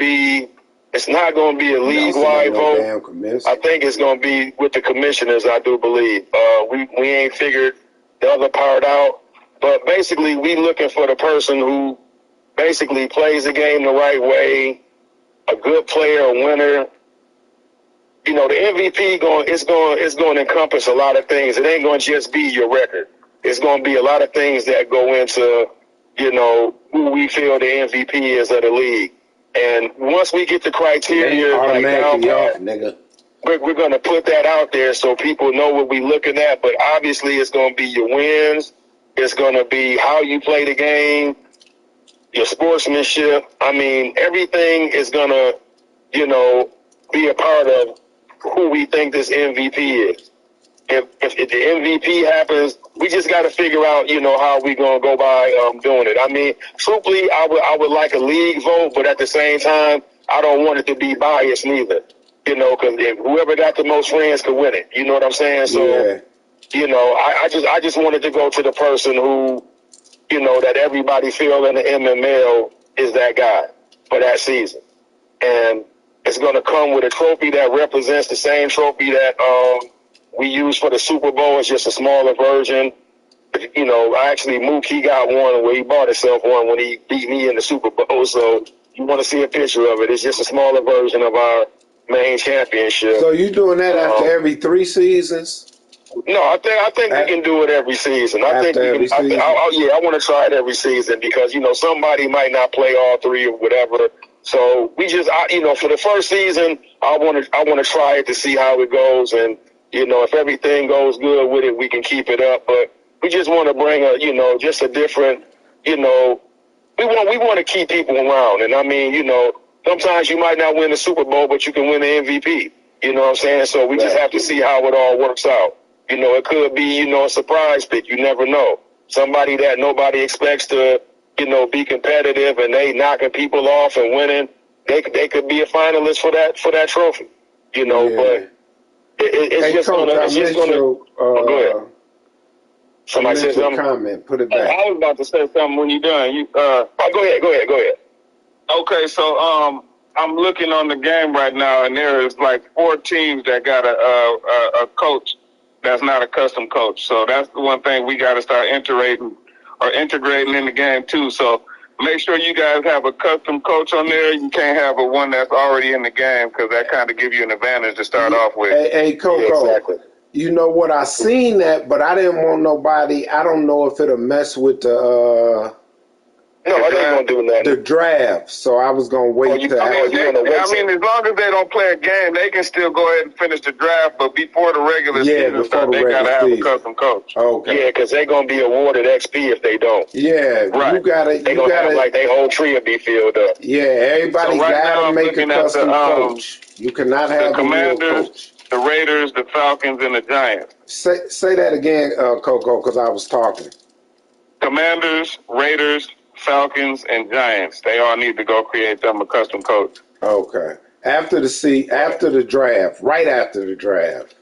gonna be a league-wide vote. I think it's gonna be with the commissioners. I do believe we ain't figured the other part out, but basically we looking for the person who basically plays the game the right way, a good player, a winner. The MVP it's going to encompass a lot of things. It ain't going to just be your record. It's going to be a lot of things that go into, who we feel the MVP is of the league. And once we get the criteria, automatically off, nigga. we're going to put that out there so people know what we're looking at. But obviously, it's going to be your wins. It's going to be how you play the game, your sportsmanship. I mean, everything is going to, you know, be a part of who we think this MVP is. If the MVP happens, we just got to figure out, you know, how we going to go by doing it. I mean, truthfully, I would like a league vote, but at the same time, I don't want it to be biased neither. You know, because whoever got the most friends could win it. You know what I'm saying? So, Yeah. you know, I just wanted to go to the person who, you know, that everybody feel in the MML is that guy for that season. And it's going to come with a trophy that represents the same trophy that we use for the Super Bowl. It's just a smaller version. You know, actually, Mookie got one where he bought himself one when he beat me in the Super Bowl. So you want to see a picture of it. It's just a smaller version of our main championship. So you doing that after every 3 seasons? No, I think we can do it every season. I think we can. I want to try it every season because, you know, somebody might not play all 3 or whatever. So we just, you know, for the first season, I want to try it to see how it goes, and you know, if everything goes good with it, we can keep it up. But we just want to bring a, you know, just a different, you know, we want to keep people around, and I mean, you know, sometimes you might not win the Super Bowl, but you can win the MVP. You know what I'm saying? So we just have to see how it all works out. You know, it could be, you know, a surprise pick. You never know. Somebody that nobody expects to, you know, be competitive and they knocking people off and winning. They could be a finalist for that trophy. You know, but it's just going to. Go ahead. Somebody said something. Comment. Put it back. I was about to say something when you're done. Go ahead. Okay, so I'm looking on the game right now, and there is like 4 teams that got a coach that's not a custom coach. So that's the one thing we got to start integrating in the game too. So make sure you guys have a custom coach on there. You can't have one that's already in the game because that kind of give you an advantage to start off with. Hey, Coco. Yeah, exactly. You know what? I seen that, but I didn't want nobody. I don't know if it'll mess with the. No, I ain't gonna do nothing. The draft, so I was gonna wait. I mean, as long as they don't play a game, they can still go ahead and finish the draft. But before the regular season starts, they gotta have a custom coach. Okay. Yeah, because they're gonna be awarded XP if they don't. Yeah, right. You gotta have, like their whole tree will be filled up. Yeah, everybody gotta make a custom coach. You cannot have the Commanders, the Raiders, the Falcons, and the Giants. Say that again, Coco, because I was talking. Commanders, Raiders, Falcons, and Giants. They all need to go create them a custom coach. Okay. After the draft, right after the draft.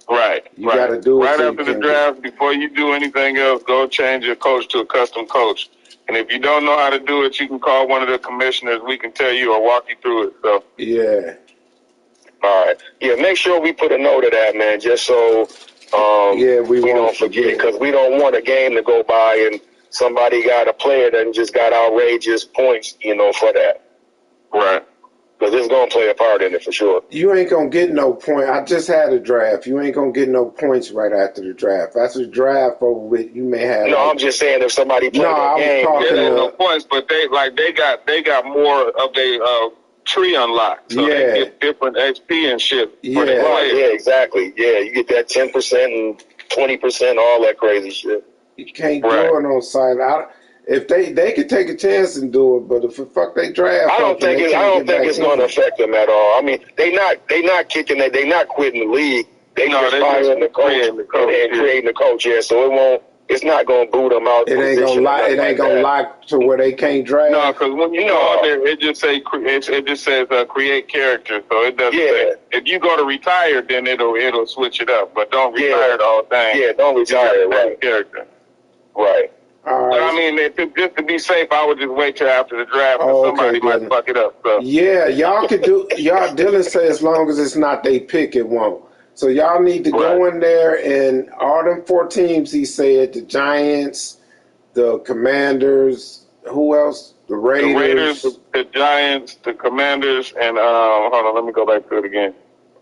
Right. You got to do it right after the draft. Before you do anything else, go change your coach to a custom coach. And if you don't know how to do it, you can call one of the commissioners. We can tell you or walk you through it. So. Yeah. All right. Yeah. Make sure we put a note of that, man, just so we don't forget, because we don't want a game to go by and somebody got a player that just got outrageous points, you know, for that. Right. Because it's going to play a part in it for sure. You ain't going to get no point. I just had a draft. You ain't going to get no points right after the draft. After the draft over with, you may have. No, I'm just saying if somebody played a game. No points, but they got more of their tree unlocked. So they get different XP and shit. Yeah, exactly. Yeah, you get that 10% and 20%, all that crazy shit. You can't do it on site. If they could take a chance and do it, but if they draft, I don't think it's going to affect them at all. I mean, they not kicking it. They not quitting the league. They just firing the coach and creating the coach. Yeah, so it won't. It's not going to boot them out. It ain't gonna lock to where they can't draft. No, because when you go out there, it just says create character. So it doesn't say if you go to retire, then it'll switch it up. But don't retire the whole thing. Yeah, don't retire. Right. Character. Right. But I mean, just to be safe, I would just wait till after the draft, because somebody might fuck it up. So. Yeah, y'all could do. Dylan said as long as it's not they pick, it won't. So y'all need to go in there, and all them 4 teams he said: the Giants, the Commanders, who else? The Raiders, the Giants, the Commanders, and hold on, let me go back to it again.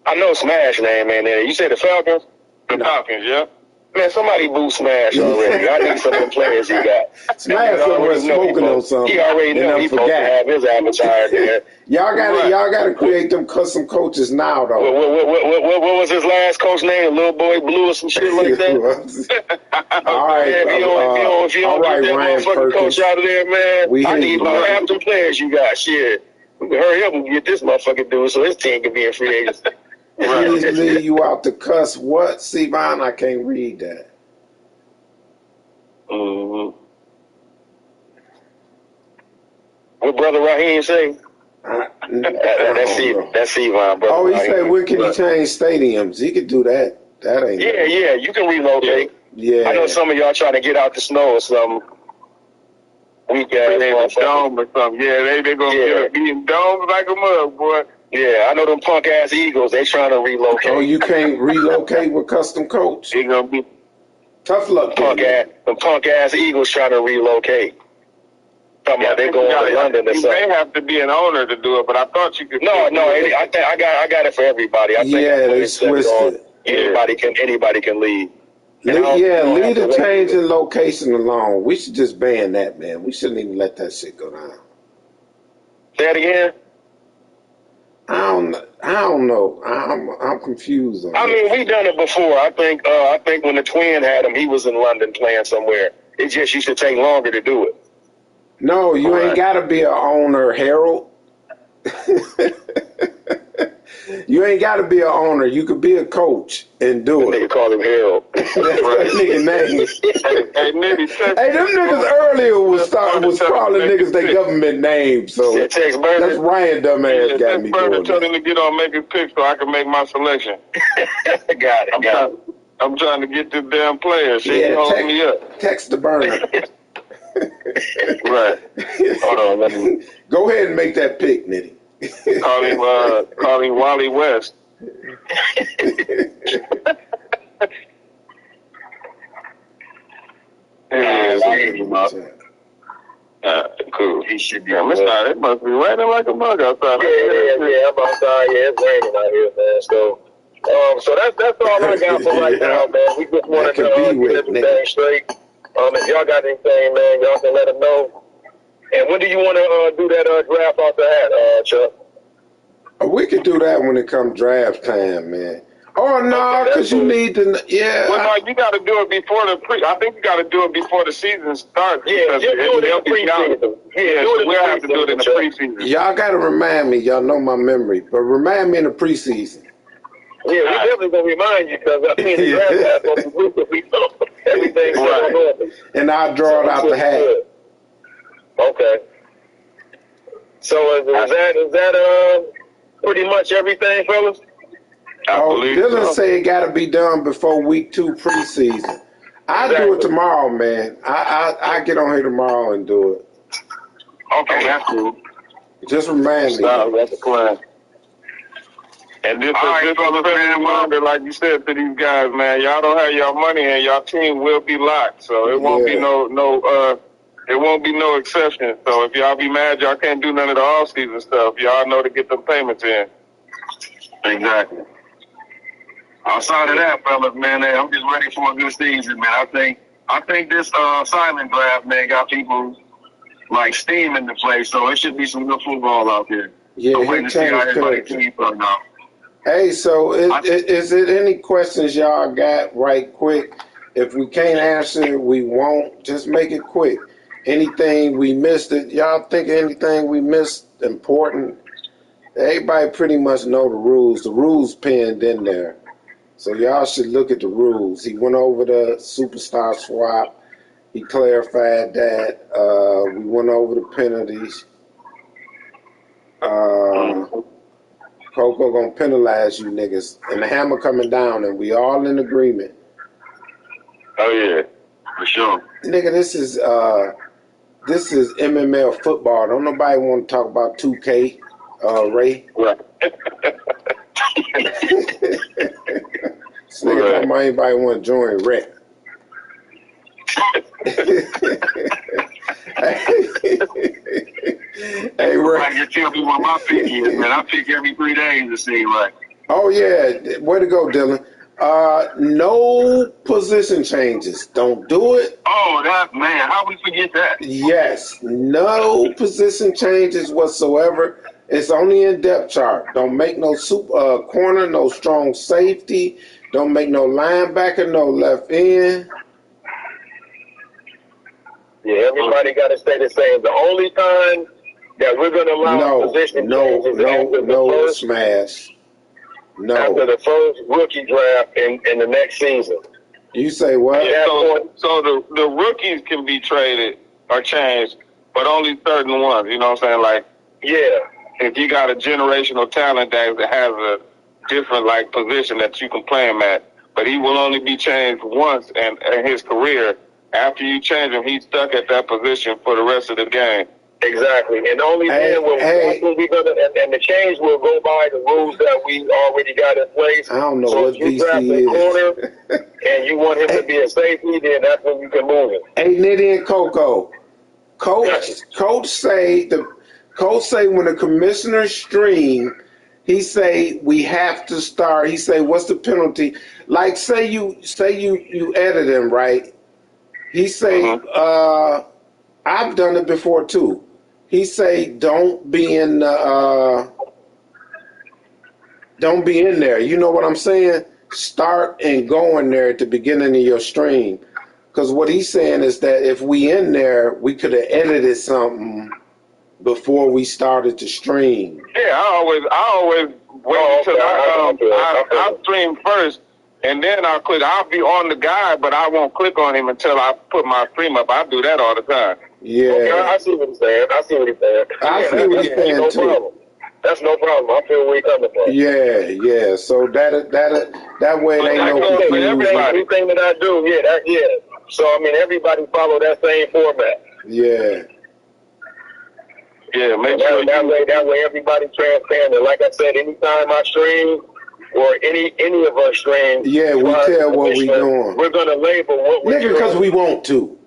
I know Smash name in there. You said the Falcons? The Falcons, yeah. Man, somebody boo Smash already. I need some of the players he got. Smash somewhere smoking on something. He already know he's supposed to have his avatar there. Y'all gotta create them custom coaches now, though. What was his last coach name? Little Boy Blue or some shit like that? All right, if you don't get that motherfucking coach out of there, man, I need about half the players you got. Shit. Hurry up and get this motherfucking dude so his team can be in free agency. Please leave you out to cuss what, Sivan? I can't read that. Mm-hmm. What Brother Raheem say? That's Sivan, brother. Oh, he said, when can he change stadiums? He could do that. That ain't. Yeah, you can relocate. Yeah. I know some of y'all trying to get out the snow or something. Weak ass dome or something. Yeah, they gonna be in domes like a mug, boy. Yeah, I know them punk ass Eagles. They trying to relocate. Oh, you can't relocate with custom coach. They gonna be tough luck. Punk ass Eagles trying to relocate. They going to London or something. You may have to be an owner to do it, but I thought you could. No, I got it for everybody. I think they switched it. Anybody can leave. Leave the change in location alone. We should just ban that, man. We shouldn't even let that shit go down. Say that again. I don't know. I'm confused on that. I mean, we done it before. I think when the twin had him, he was in London playing somewhere. It just used to take longer to do it. No, you ain't got to be an owner, Harold. You ain't got to be an owner. You could be a coach and do it. Nigga call him Harold. That's that nigga name. Hey, them niggas earlier was calling niggas their government names. So that's Ryan dumbass got me doing. Tell him to get on, make his pick so I can make my selection. Got it. I'm trying to get this damn player. She holding me up. Text the burner. Right. Hold on, let me go ahead and make that pick, Nitty. Call him Wally West. Cool. He should be. It must be raining like a mug outside. Yeah, I'm outside. Yeah, it's raining out here, man. So that's all I got for right now, man. We just wanted to get everything straight. If y'all got anything, man, y'all can let them know. And when do you want to do that draft off the hat, Chuck? We could do that when it comes draft time, man. Oh, no, because you need to, Well, no, you got to do it before I think you got to do it before the season starts. Yeah, just do it in the preseason. We'll have to do it in the preseason. Y'all got to remind me. Y'all know my memory. But remind me in the preseason. Yeah, we definitely going to remind you because I think the draft has everything going on. And I'll draw it out the hat. Okay. So is that pretty much everything, fellas? Dylan said it got to be done before week 2 preseason. I'll do it tomorrow, man. I get on here tomorrow and do it. Okay, that's cool. Just remind me. That's the plan. And this is reminder, like you said to these guys, man. Y'all don't have your money, and your team will be locked. So it won't be it won't be no exception. So if y'all be mad, y'all can't do none of the off-season stuff. Y'all know to get them payments in. Exactly. Outside of that, fellas, man, I'm just ready for a good season, man. I think this silent draft, man, got people like steam in the place, so it should be some good football out there. Yeah, I'm waiting to see how everybody keeps up now. Hey, so is it any questions y'all got right quick? If we can't answer, we won't. Just make it quick. Anything we missed, y'all think anything we missed important? Everybody pretty much know the rules. The rules pinned in there. So y'all should look at the rules. He went over the superstar swap. He clarified that. We went over the penalties. Coco gonna penalize you niggas. And the hammer coming down, and we all in agreement. Oh, yeah. For sure. Nigga, this is MML football. Don't nobody want to talk about 2K, Ray. Right. This nigga talking about anybody want to join Rec. Hey, Ray. I can tell me what my pick is, man. I pick every 3 days, it seems like. Oh, yeah. Way to go, Dylan. No position changes. Don't do it. Oh, that man, how we forget that? Yes, no position changes whatsoever. It's only in depth chart. Don't make no corner, no strong safety. Don't make no linebacker, no left end. Yeah, everybody got to stay the same. The only time that we're going to allow position changes after the first smash. No. After the first rookie draft in the next season. You say what? Yeah, so the rookies can be traded or changed, but only certain ones. You know what I'm saying? Like, yeah, if you got a generational talent that has a different like position that you can play him at, but he will only be changed once in his career. After you change him, he's stuck at that position for the rest of the game. Exactly, and only then will we're gonna and the change will go by the rules that we already got in place. I don't know so what if you draft a corner and you want him to be a safety, then that's when you can move him. Hey, Nitty and Coco, coach say when the commissioner stream, he say we have to start. He say what's the penalty? Like say you edit him right. He say I've done it before too. He say don't be in there. You know what I'm saying? Start and go in there at the beginning of your stream. Because what he's saying is that if we in there, we could have edited something before we started to stream. Yeah, I always wait until I stream first, and then I'll click. I'll be on the guy, but I won't click on him until I put my stream up. I do that all the time. Yeah. Okay, I see what he's saying. I see what he's saying too. That's no problem. I feel where you're coming from. Yeah. So that way it ain't no confusion. Everything that I do, yeah. So I mean, everybody follow that same format. Yeah. Yeah, make sure that way everybody's transparent. And like I said, anytime I stream or any of our streams, we tell what we doing. We're gonna label what we're doing because we want to.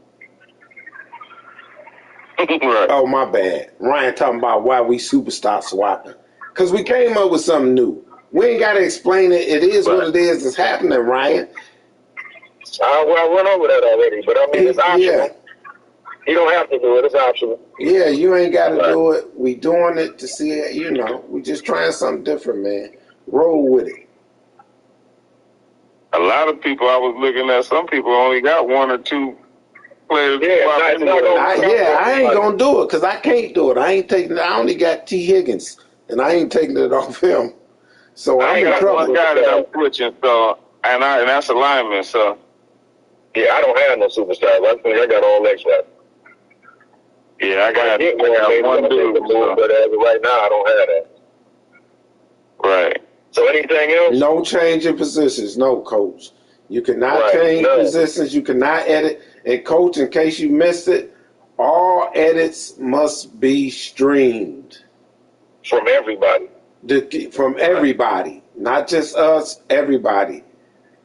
Right. Oh, my bad. Ryan talking about why we superstar swapping. Because we came up with something new. We ain't got to explain it. It is what it is. It's happening, Ryan. I went over that already, but I mean, it's optional. Yeah. You don't have to do it. It's optional. Yeah, you ain't got to do it. We doing it to see it, we just trying something different, man. Roll with it. A lot of people I was looking at, some people only got one or two players. I ain't gonna do it because I can't do it. I only got T. Higgins, and I ain't taking it off him. So I'm in trouble. One guy that I'm switching, and that's a lineman. So yeah, I don't have no superstars. I got all that stuff. Yeah, I got one dude. But as of right now, I don't have that. Right. So anything else? No change in positions. No, coach. You cannot change positions. You cannot edit. And, coach, in case you missed it, all edits must be streamed. From everybody. From everybody. Not just us, everybody.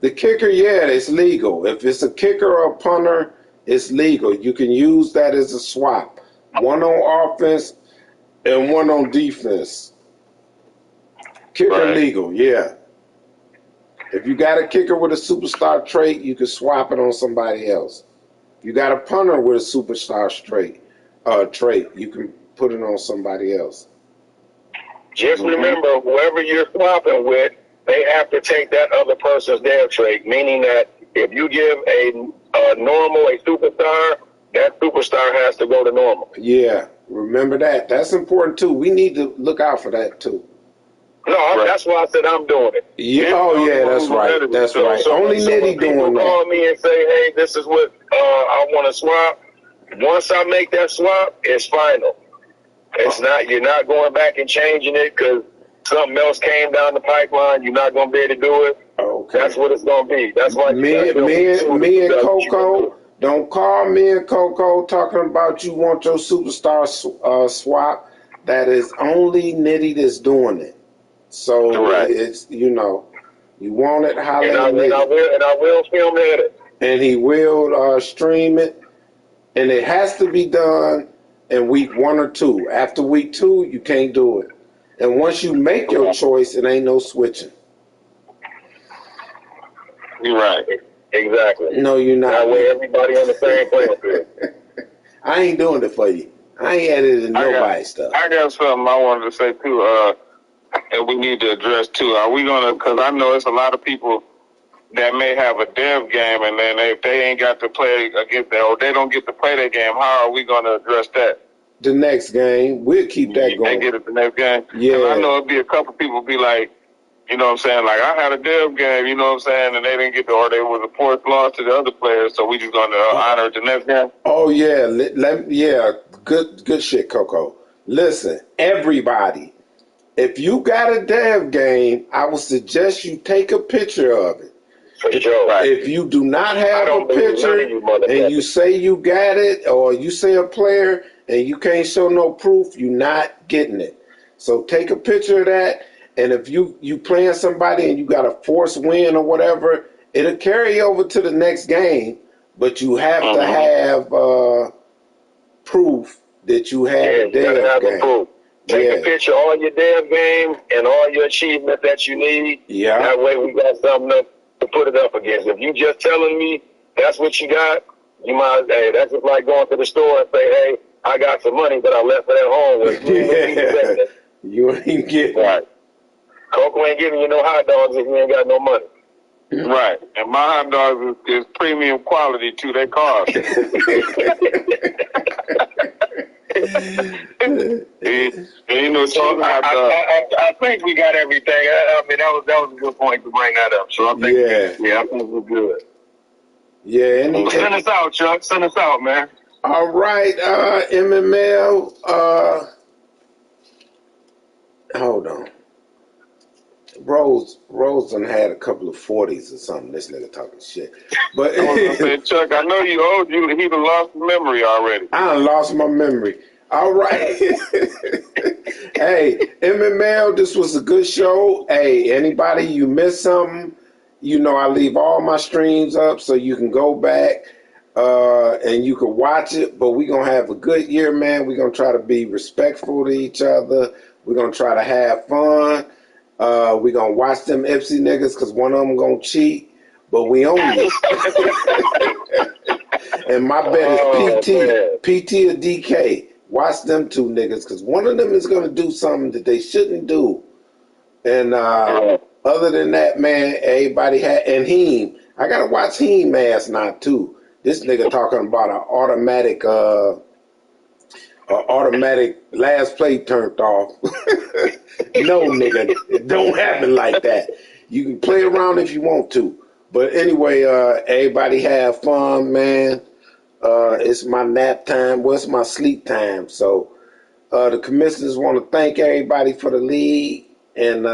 The kicker, it's legal. If it's a kicker or a punter, it's legal. You can use that as a swap. One on offense and one on defense. Kicker legal, yeah. If you got a kicker with a superstar trait, you can swap it on somebody else. You got a punter with a superstar trait, you can put it on somebody else. Just remember, whoever you're swapping with, they have to take that other person's their trait, meaning that if you give a normal a superstar, that superstar has to go to normal. Yeah, remember that. That's important, too. We need to look out for that, too. No, that's why I said I'm doing it. Yeah, that's right. That's right. So only Nitty doing that. Call me and say, hey, this is what I want to swap. Once I make that swap, it's final. It's not. You're not going back and changing it because something else came down the pipeline. You're not going to be able to do it. Okay. That's what it's going to be. That's why me and Coco. Don't call me and Coco talking about you want your superstar swap. That is only Nitty that's doing it. So it's you want it, holler at Nitty. And I will film it. And he will stream it, and it has to be done in week 1 or 2. After week 2, you can't do it. And once you make your choice, it ain't no switching. You're right. Exactly. No, you're not. That way everybody on the same playing field. I ain't doing it for you. I ain't editing nobody's stuff. I got something I wanted to say too. And we need to address too. Are we gonna? Because I know it's a lot of people that may have a dev game, and then if they ain't got to play against that, or they don't get to play that game, how are we gonna address that? The next game, we'll keep that going. They get it the next game. Yeah. I know it'd be a couple people be like, you know what I'm saying? Like, I had a dev game, you know what I'm saying? And they didn't get to, or they was a fourth loss to the other players, so we just going to honor the next game? Oh, yeah. Yeah. Good shit, Coco. Listen, everybody, if you got a dev game, I would suggest you take a picture of it. For sure. If you do not have a picture and you say you got it, or you say a player and you can't show no proof, you're not getting it. So take a picture of that. And if you playing somebody and you got a forced win or whatever, it'll carry over to the next game. But you have to have proof that you had a dev game. Proof. Take a picture of all your dev game and all your achievements that you need. Yeah. That way we got something to put it up against. If you just telling me that's what you got, you might, hey, that's just like going to the store and say, hey, I got some money, but I left it at home. Well, you ain't getting right. Coco ain't giving you no hot dogs if you ain't got no money. Right. And my hot dogs is premium quality too. They cost. You know, so I think we got everything. I mean, that was a good point to bring that up. So I think, I think we're good. Yeah. Send us out, Chuck. Send us out, man. All right, MML. Hold on. Rose done had a couple of 40s or something. This nigga talking shit. But Chuck, I know you old. He done lost memory already. I done lost my memory. All right. Hey, MML, this was a good show. Hey, anybody, you missed something, you know I leave all my streams up so you can go back and you can watch it. But we're going to have a good year, man. We're going to try to be respectful to each other. We're going to try to have fun. We're going to watch them Ipsy niggas because one of them going to cheat. But we own it. And my bet is PT or DK. Watch them two niggas because one of them is going to do something that they shouldn't do. And other than that, man, everybody had, and Heem. I got to watch Heem ass now, too. This nigga talking about an automatic last play turned off. No, nigga, it don't happen like that. You can play around if you want to. But anyway, everybody have fun, man. It's my nap time. Well, it's my sleep time. So the commissioners want to thank everybody for the league. And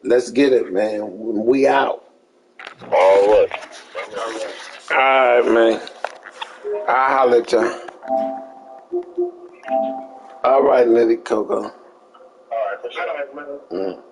let's get it, man. We out. All right. All right, man. I'll holler at y'all. All right, Lady Coco. All right, for sure.